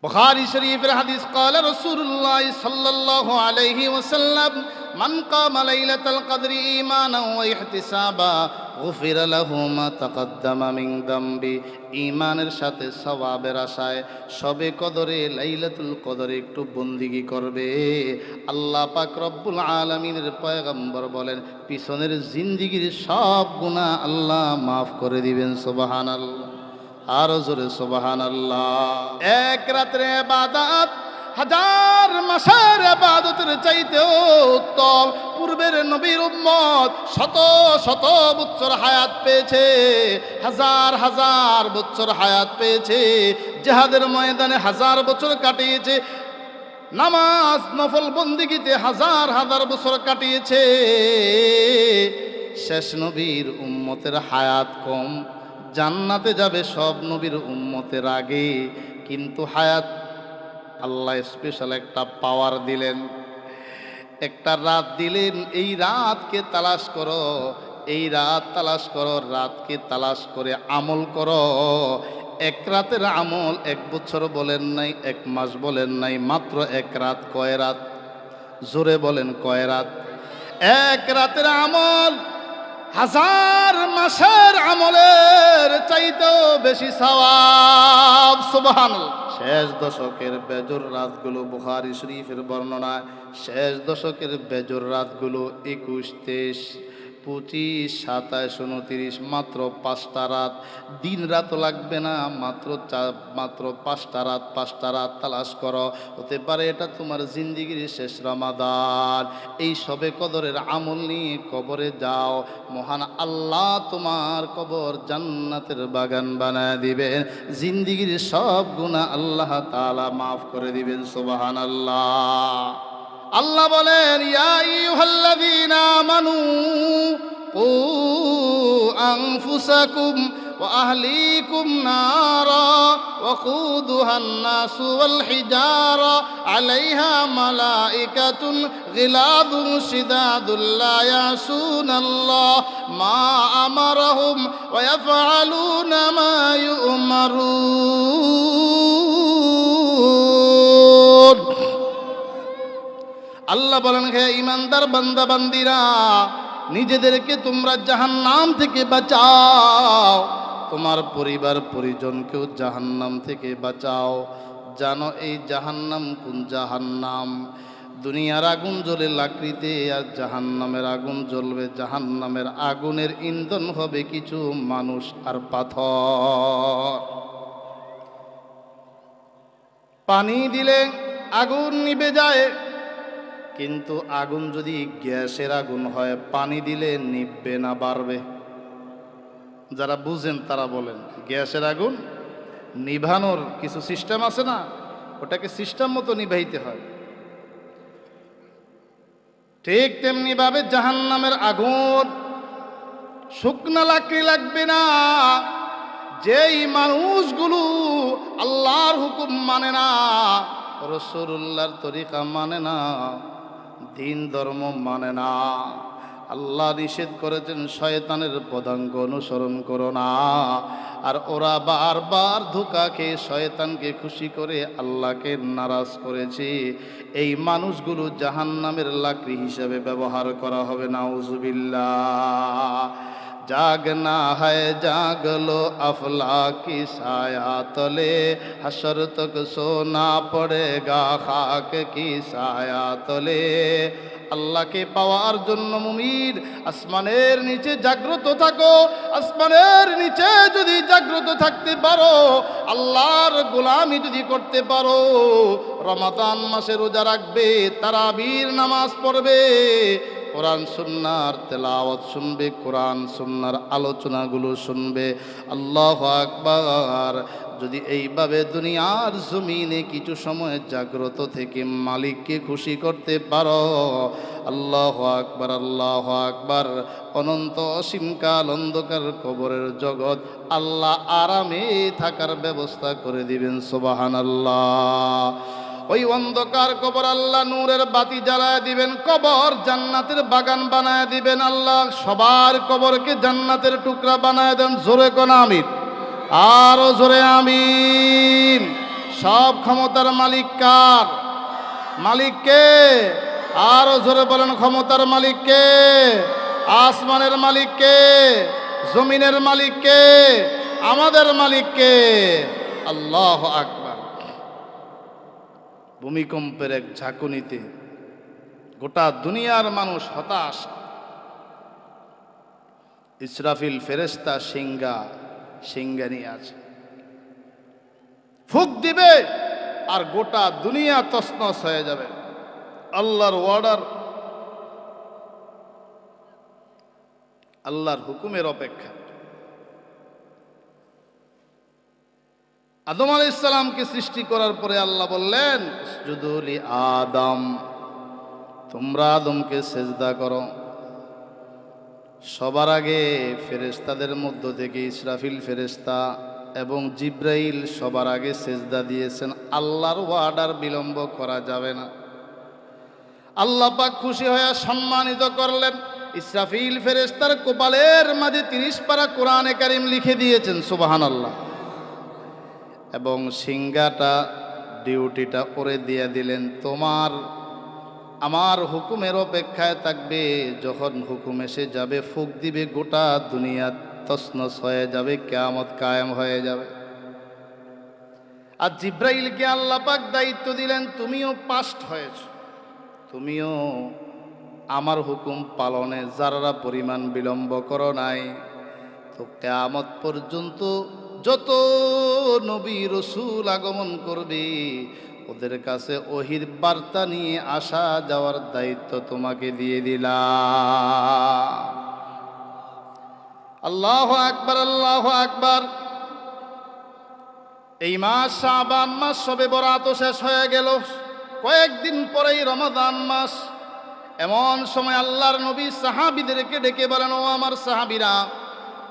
বুখারী শরীফের হাদিস ক্বালা রাসূলুল্লাহ সাল্লাল্লাহু আলাইহি ওয়াসাল্লাম মান কামা লাইলাতাল কদরি ঈমানান ওয়া ইহতিসাবা গুফিরা লাহু মা তাকদ্দামা মিন যামবি। ঈমানের সাথে সওয়াবের আশায় শবে কদরে লাইলাতুল কদরে একটু বন্দেগী করবে, আল্লাহ পাক রব্বুল আলামিনের পয়গম্বর বলেন পিছনের জিন্দেগীর সব গুনাহ আল্লাহ মাফ করে দিবেন। সুবহানাল্লাহ, আরো জোরে সুবহানাল্লাহ। এক রাতের ইবাদত হাজার মাসের ইবাদতের চাইতেও উত্তম। পূর্বের নবীর উম্মত শত শত বছর হায়াত পেয়েছে, হাজার হাজার বছর হায়াত পেয়েছে, জিহাদের ময়দানে হাজার বছর কাটিয়েছে, নামাজ নফল বন্দেগীতে হাজার হাজার বছর কাটিয়েছে। শেষ নবীর উম্মতের হায়াত কম, জান্নাতে যাবে সব নবীর উম্মতের আগে, কিন্তু হায়াত আল্লাহ স্পেশাল একটা পাওয়ার দিলেন, একটা রাত দিলেন। এই রাতকে তালাশ করো, এই রাত তালাশ করো, রাতকে তালাশ করে আমল করো। এক রাতের আমল এক বছর বলেন নাই, এক মাস বলেন নাই, মাত্র এক রাত। কয় রাত? জোরে বলেন কয় রাত? এক রাতের আমল হাজার মাসের আমলের চাইতেও বেশি সওয়াব। সুবহানাল্লাহ। শেষ দশকের বেজর রাতগুলো, বুখারী শরীফের বর্ণনা, শেষ দশকের বেজর রাতগুলো 21, 23, 25, 27, 29, মাত্র 5টা রাত। দিন রাত লাগবে না, মাত্র 5টা রাত। 5টা রাত তালাশ করো, হতে পারে এটা তোমার জিন্দিগির শেষ রমাদান। এই সবে কদরের আমল নিয়ে কবরে যাও, মহান আল্লাহ তোমার কবর জান্নাতের বাগান বানায় দিবেন, জিন্দিগির সব গুনাহ আল্লাহ তাআলা মাফ করে দিবেন। সুবহানাল্লাহ। আল্লাহ বলেন ইয়া আইয়ুহাল্লাযীনা আমানু কু আনফুসাকুম ওয়া আহলিকুম নারা ওয়াকুদুহান নাসু ওয়াল হিজারা আলাইহা মালাইকাতুন গিলাদুন শিদাদুন লা ইয়াসুনাল্লাহ মা আমারহুম ওয়া ইয়াফআলুনা মা ইউমারুন। আল্লাহ বলেন হে ইমানদার বান্দা বান্দিরা, নিজেদেরকে তোমরা জাহান্নাম থেকে বাঁচাও, তোমার পরিবার পরিজনকেও জাহান্নাম থেকে বাঁচাও। জানো এই জাহান্নাম কোন জাহান্নাম? দুনিয়ার আগুন জ্বলে লাকড়িতে, আর জাহান্নামের আগুন জ্বলবে। জাহান্নামের আগুনের ইন্ধন হবে কিছু মানুষ আর পাথর। পানি দিলে আগুন নিভে যায়, কিন্তু আগুন যদি গ্যাসের আগুন হয়, পানি দিলে নিভবে না, বাড়বে। যারা বুঝেন তারা বলেন গ্যাসের আগুন নিভানোর কিছু সিস্টেম আছে না, ওটাকে সিস্টেম মতো নিভাইতে হয়। ঠিক তেমনি ভাবে জাহান্নামের আগুন শুকনা লাকড়ি লাগবে না। যেই মানুষগুলো আল্লাহর হুকুম মানে না, রাসূলুল্লাহর তরিকা মানে না, দিন ধর্ম মানে না, আল্লাহ নিষেধ করেছেন শয়তানের পদাঙ্ক অনুসরণ করো না, আর ওরা বারবার ধোঁকা খেয়ে শয়তানকে খুশি করে আল্লাহকে নারাজ করেছে, এই মানুষগুলো জাহান্নামের লাকড়ি হিসেবে ব্যবহার করা হবে। নাউজুবিল্লাহ। जागना है जाग लो अफला की साया तले, हशर तक सोना पड़ेगा खाक की साया तले। আল্লাহকে পাওয়ার জন্য মুমিন আসমানের নিচে জাগ্রত থাকো। আসমানের নিচে যদি জাগ্রত থাকতে পারো, আল্লাহর গোলামি যদি করতে পারো, রমাদান মাসে রোজা রাখবে, তারাবির নামাজ পড়বে, কোরআন সুন্নাহর তেলাওয়াত শুনবে, কোরআন সুন্নাহর আলোচনাগুলো শুনবে। আল্লাহু আকবার। যদি এইভাবে দুনিয়ার জমিনে কিছু সময় জাগ্রত থেকে মালিককে খুশি করতে পারো, আল্লাহু আকবার, আল্লাহু আকবার, অনন্ত অসীমকাল অন্ধকার কবরের জগৎ আল্লাহ আরামে থাকার ব্যবস্থা করে দিবেন। সুবহানাল্লাহ। ওই অন্ধকার কবর আল্লাহ নূরের বাতি জ্বালায় দিবেন, কবর জান্নাতের বাগান বানায় দিবেন। আল্লাহ সবার কবরকে জান্নাতের টুকরা বানায় দেন। জোরে কোন আমিন, আরো জোরে আমিন। সব ক্ষমতার মালিক কার? মালিক কে? আরো জোরে বলেন, ক্ষমতার মালিক কে? আসমানের মালিক কে? জমিনের মালিক কে? আমাদের মালিক কে? আল্লাহু আকবার। ভূমিকম্পের এক ঝাঁকুনিতে গোটা দুনিয়ার মানুষ হতাশ। ইসরাফিল ফেরেশতা সিংহা নিয়ে আছে, ফুঁক দিবে আর গোটা দুনিয়া তছনছ হয়ে যাবে। আল্লাহর অর্ডার, আল্লাহর হুকুমের অপেক্ষা। আদম আলাইহিস সালামকে সৃষ্টি করার পরে আল্লাহ বললেন, উসজুদু লি আদম, তোমরা আদমকে সেজদা করো। সবার আগে ফেরেশতাদের মধ্য থেকে ইসরাফিল ফেরেশতা এবং জিব্রাইল সবার আগে সেজদা দিয়েছেন। আল্লাহর অর্ডার বিলম্ব করা যাবে না। আল্লাহ পাক খুশি হয়ে সম্মানিত করলেন। ইসরাফিল ফেরেশতার কপালের মাঝে 30 পারা কোরআনে কারীম লিখে দিয়েছেন, সুবহানাল্লাহ। এবং সিংহাটা ডিউটিটা করে দিয়ে দিলেন, তোমার আমার হুকুমের অপেক্ষায় থাকবে। যখন হুকুম এসে যাবে ফুঁক দিবে, গোটা দুনিয়া তছনছ হয়ে যাবে, কিয়ামত কায়েম হয়ে যাবে। আর জিব্রাইলকে আল্লাহ পাক দায়িত্ব দিলেন, তুমিও পাস্ট হয়েছ, তুমিও আমার হুকুম পালনে যারা পরিমাণ বিলম্ব করো নাই। তো কিয়ামত পর্যন্ত যত নবী রসুল আগমন করবে ওদের কাছে ওহির বার্তা নিয়ে আসা যাওয়ার দায়িত্ব তোমাকে দিয়ে দিলাম। আল্লাহু আকবার, আল্লাহু আকবার। এই মাস শাবান মাস, সবে বরাত শেষ হয়ে গেল, কয়েকদিন পরেই রমাদান মাস। এমন সময় আল্লাহর নবী সাহাবীদেরকে ডেকে বলেন, ও আমার সাহাবীরা,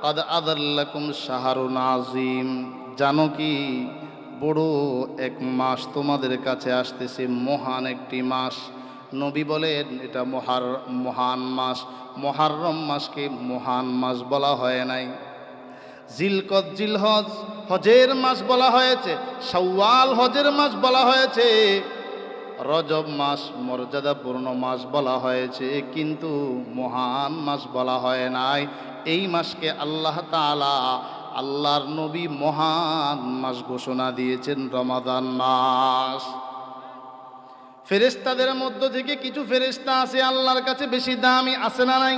কাদ আযাল্লাকুম শাহরুন আযীম, জানো কি বড় এক মাস তোমাদের কাছে আসতেছে, মহান একটি মাস। নবী বলেন, এটা মহান মাস। মুহররম মাসকে মহান মাস বলা হয় নাই। জিলকদ জিলহজ হজের মাস বলা হয়েছে, শাওয়াল হজের মাস বলা হয়েছে, রজব মাস মর্যাদাপূর্ণ মাস বলা হয়েছে, কিন্তু মহান মাস বলা হয় নাই। এই মাসকে আল্লাহ তাআলা, আল্লাহর নবী মহান মাস ঘোষণা দিয়েছেন, রমাদান মাস। ফেরেশতাদের মধ্য থেকে কিছু ফেরেশতা আছে আল্লাহর কাছে বেশি দামি, আছে না নাই?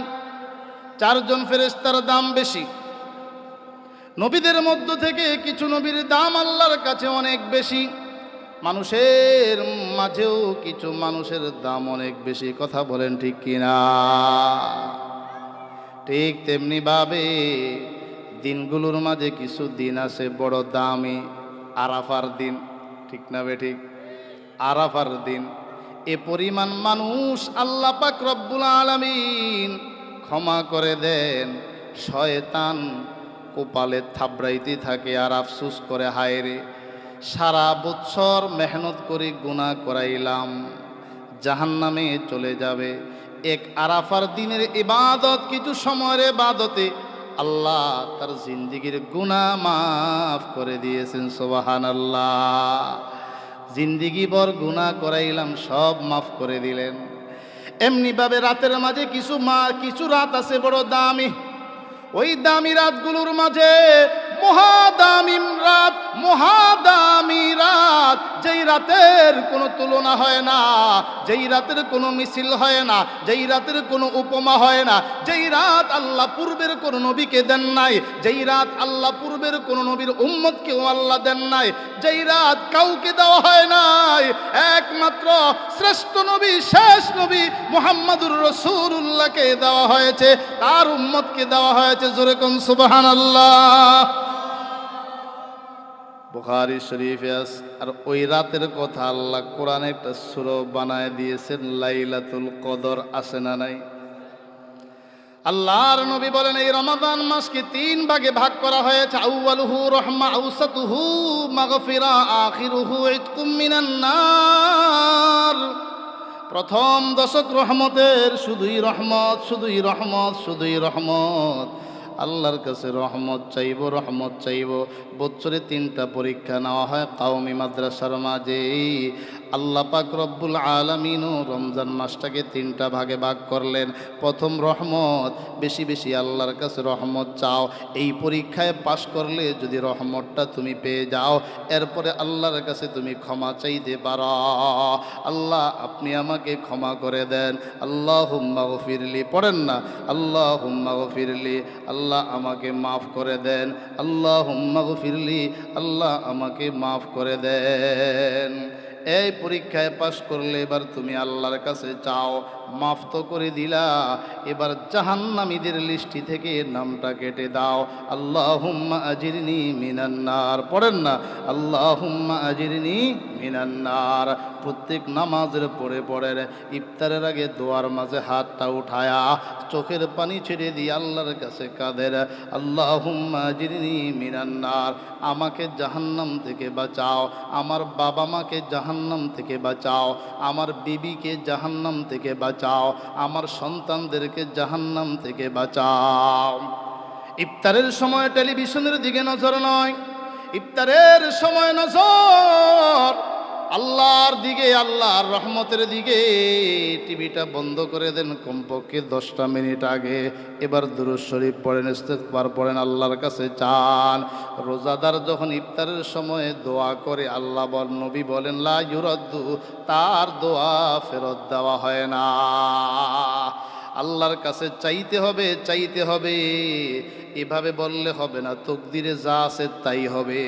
4 জন ফেরেশতার দাম বেশি। নবীদের মধ্য থেকে কিছু নবীর দাম আল্লাহর কাছে অনেক বেশি। মানুষের মাঝেও কিছু মানুষের দাম অনেক বেশি। কথা বলেন ঠিক কিনা? ঠিক তেমনি ভাবে দিনগুলোর মাঝে কিছু দিন আছে বড় দামি। আরাফার দিন, ঠিক না বেঠিক? আরাফার দিন এ পরিমাণ মানুষ আল্লাহ পাক রব্বুল আলামিন ক্ষমা করে দেন। শয়তান কপালে থাবড়াইতে থাকে আর আফসোস করে, হায় রে, সারা বছর মেহনত করে গুনাহ করাইলাম, জাহান্নামে চলে যাবে। এক আরাফার দিনের ইবাদত, কিছু সময়ের ইবাদতে আল্লাহ তার জিন্দেগীর গুনাহ মাফ করে দিয়েছেন, সুবহানাল্লাহ। জিন্দেগি ভর গুনাহ করাইলাম, সব মাফ করে দিলেন। এমনি ভাবে রাতের মাঝে কিছু রাত আছে বড় দামি। ওই দামি রাতগুলোর মাঝে মহাদামি রাত, যেই রাতের কোনো তুলনা হয় না, যেই রাতের কোনো মিছিল হয় না, যেই রাতের কোনো উপমা হয় না, যেই রাত আল্লাহ পূর্বের কোনো নবীকে দেন নাই, যেই রাত আল্লাহ পূর্বের কোনো নবীর উম্মতকেও আল্লাহ দেন নাই, যেই রাত কাউকে দেওয়া হয় নাই, একমাত্র শ্রেষ্ঠ নবী, শেষ নবী মুহাম্মদুর রাসূলুল্লাহকে দেওয়া হয়েছে, তার উম্মতকে দেওয়া হয়েছে। জোরে কোন সুবহানাল্লাহ। বুখারী শরীফে আছে। আর ওই রাতের কথা আল্লাহ কোরআনে একটা সূরা বানায় দিয়েছেন, লাইলাতুল কদর, আছে না নাই? আল্লাহর নবী বলেন, এই রমাদান মাসকে 3 ভাগে ভাগ করা হয়েছে। আউয়ালুহু রাহমা, আওসাতুহু মাগফিরা, আখিরুহু ইতকুম মিনান নার। প্রথম দশক রহমতের, শুধুই রহমত, শুধুই রহমত, শুধুই রহমত। আল্লাহর কাছে রহমত চাইব, রহমত চাইব। বছরে 3টা পরীক্ষা নেওয়া হয় কওমি মাদ্রাসার মাঝে। আল্লাহ পাক রব্বুল আলামিনও রমজান মাসটাকে 3টা ভাগে ভাগ করলেন। প্রথম রহমত, বেশি বেশি আল্লাহর কাছে রহমত চাও। এই পরীক্ষায় পাশ করলে যদি রহমতটা তুমি পেয়ে যাও, এরপরে আল্লাহর কাছে তুমি ক্ষমা চাইতে পারো। আল্লাহ আপনি আমাকে ক্ষমা করে দেন, আল্লাহুম্মা গফিরলি, পড়েন না, আল্লাহুম্মা গফিরলি, আল্লাহ আমাকে মাফ করে দেন, আল্লাহুম্মা গফিরলি, আল্লাহ আমাকে মাফ করে দেন। এই পরীক্ষায় পাশ করলে এবার তুমি আল্লাহর কাছে চাও, মাফ তো করে দিলা, এবার জাহান্নামীদের লিস্টি থেকে নামটা কেটে দাও। আল্লাহুম্মা আজিরনি মিনান নার, পড়েন না, আল্লাহুম্মা আজিরনি মিনান নার। প্রত্যেক নামাজের পড়ে পড়েন, ইফতারের আগে দোয়ার মাঝে হাতটা উঠায়া চোখের পানি ছেড়ে দিয়ে আল্লাহর কাছে কাঁদেন, আল্লাহুম্মা আজিরনি মিনান নার, আমাকে জাহান্নাম থেকে বাঁচাও, আমার বাবা মাকে জাহান্নাম থেকে বাঁচাও, আমার বিবিকে জাহান্নাম থেকে বাঁচাও, আমার সন্তানদেরকে জাহান্নাম থেকে বাঁচাও। ইফতারের সময় টেলিভিশনের দিকে নজর নয়, ইফতারের সময় নজর আল্লাহর দিকে, আল্লাহর রহমতের দিকে। টিভিটা বন্ধ করে দেন কমপক্ষে 10টা মিনিট আগে। এবার দুরূদ শরীফ পড়েন, ইস্তিগফার পড়েন, আল্লাহর কাছে চান। রোজাদার যখন ইফতারের সময় দোয়া করে, আল্লাহ নবী বলেন লা ইউরাদ্দু, তার দোয়া ফেরত দেওয়া হয় না। আল্লাহর কাছে চাইতে হবে, চাইতে হবে। এভাবে বললে হবে না, তকদিরে যা আছে তাই হবে।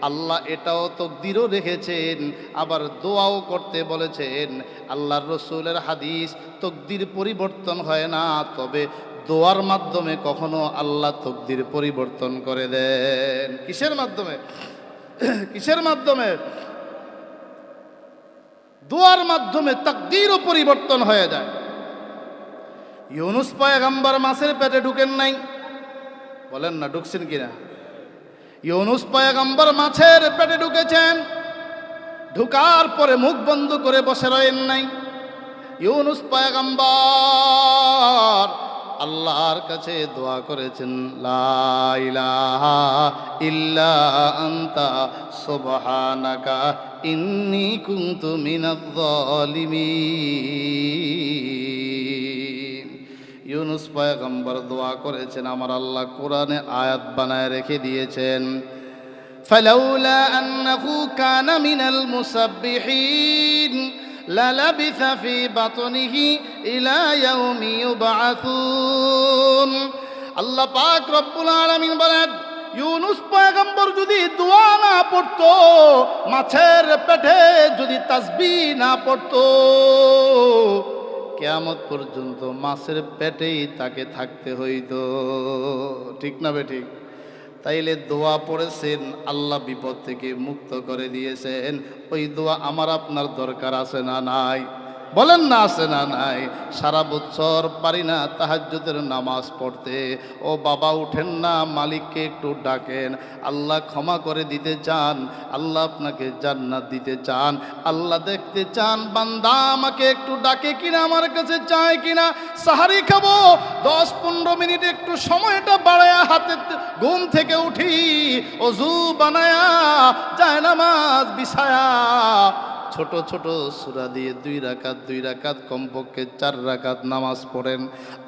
আল্লাহ এটাও তকদিরও রেখেছেন, আবার দোয়াও করতে বলেছেন। আল্লাহর রসুলের হাদিস, তকদির পরিবর্তন হয় না, তবে দোয়ার মাধ্যমে কখনো আল্লাহ তকদির পরিবর্তন করে দেন। কিসের মাধ্যমে? কিসের মাধ্যমে? দোয়ার মাধ্যমে তকদিরও পরিবর্তন হয়ে যায়। ইউনুস পয়গম্বর মাছের পেটে ঢুকেন নাই? বলেন না, ঢুকছেন কিনা? ইউনুস পয়গম্বর মাছের পেটে ঢুকেছেন, ঢুকার পরে মুখ বন্ধ করে বসে রয়েন নাই। ইউনুস পয়গম্বর আল্লাহর কাছে দোয়া করেছেন, লা ইলাহা ইল্লা আনতা সুবহানাকা ইন্নী কুনতু মিনাজ জালিমিন। ইউনুস পয়গম্বর দোয়া করেছেন, আমার আল্লাহ কোরআনে আয়াত বানায় রেখে দিয়েছেন, ফালাউলা আন্নাহু কানা মিনাল মুসাব্বিহিন লালাবিথা ফি বাতনিহি ইলা ইয়াউমি ইউবআসুন। আল্লাহ পাক রব্বুল আলামিন বলেন, ইউনুস পয়গম্বর যদি দোয়া না পড়তো, মাছের পেটে যদি তাসবিহ না পড়তো, কিয়ামত পর্যন্ত মাছের পেটেই তাকে থাকতে হইতো। ঠিক না বেঠিক? তাইলে দোয়া পড়েছেন, আল্লাহ বিপদ থেকে মুক্ত করে দিয়েছেন। ওই দোয়া আমার আপনার দরকার আছে না নাই? বলেন না, আছে না নাই? সারা বছর পারি না তাহাজ্জুদের নামাজ পড়তে, ও বাবা উঠেন না, মালিককে একটু ডাকেন। আল্লাহ ক্ষমা করে দিতে চান, আল্লাহ আপনাকে জান্নাত দিতে চান, আল্লাহ দেখতে চান বান্দা আমাকে একটু ডাকে কিনা, আমার কাছে চায় কিনা। সাহারি খাবো, 10-15 মিনিট একটু সময়টা বাড়ায়া, হাতে ঘুম থেকে উঠি, অজু বানায়া, জায়নামাজ বিছায়া, ছোট ছোট সূরা দিয়ে 2 রাকাত কমপক্ষে 4 রাকাত নামাজ পড়েন,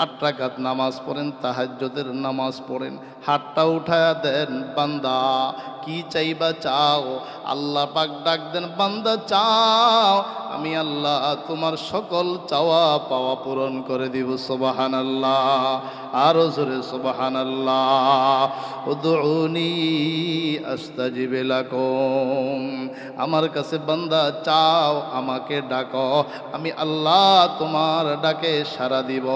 8 রাকাত নামাজ পড়েন, তাহাজ্জুদের নামাজ পড়েন, হাতটা উঠায়া দেন, বান্দা কি চাইবা চাও। আল্লাহ পাক ডাক দেন, বান্দা চাও, আমি আল্লাহ তোমার সকল চাওয়া পাওয়া পূরণ করে দিব। সুবহানাল্লাহ, আরো জোরে সুবহানাল্লাহ। উদউনি আস্তাজিব লাকুম, আমার কাছে বান্দা চাও, আমাকে ডাকো, আমি আল্লাহ তোমার ডাকে সাড়া দিব।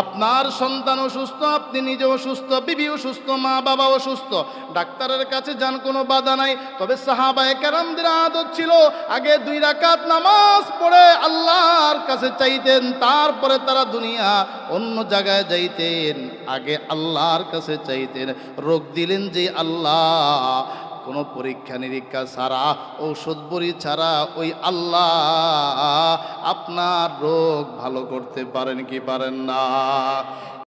আপনার সন্তান অসুস্থ, আপনি নিজে অসুস্থ, বিবি অসুস্থ, মা বাবা অসুস্থ, ডাক্তারের কাছে যান, কোনো বাধা নাই। তবে সাহাবায়ে কেরামদের আদত ছিল, আগে 2 রাকাত নামাজ পড়ে আল্লাহর কাছে চাইতেন, তারপরে তারা দুনিয়া অন্য জায়গায় যাইতেন, আগে আল্লাহর কাছে চাইতেন। রোগ দিলেন যে আল্লাহ, কোনো পরীক্ষা নিরীক্ষা ছাড়া, ঔষধ বড়ি ছাড়া ওই আল্লাহ আপনার রোগ ভালো করতে পারেন কি পারেন না?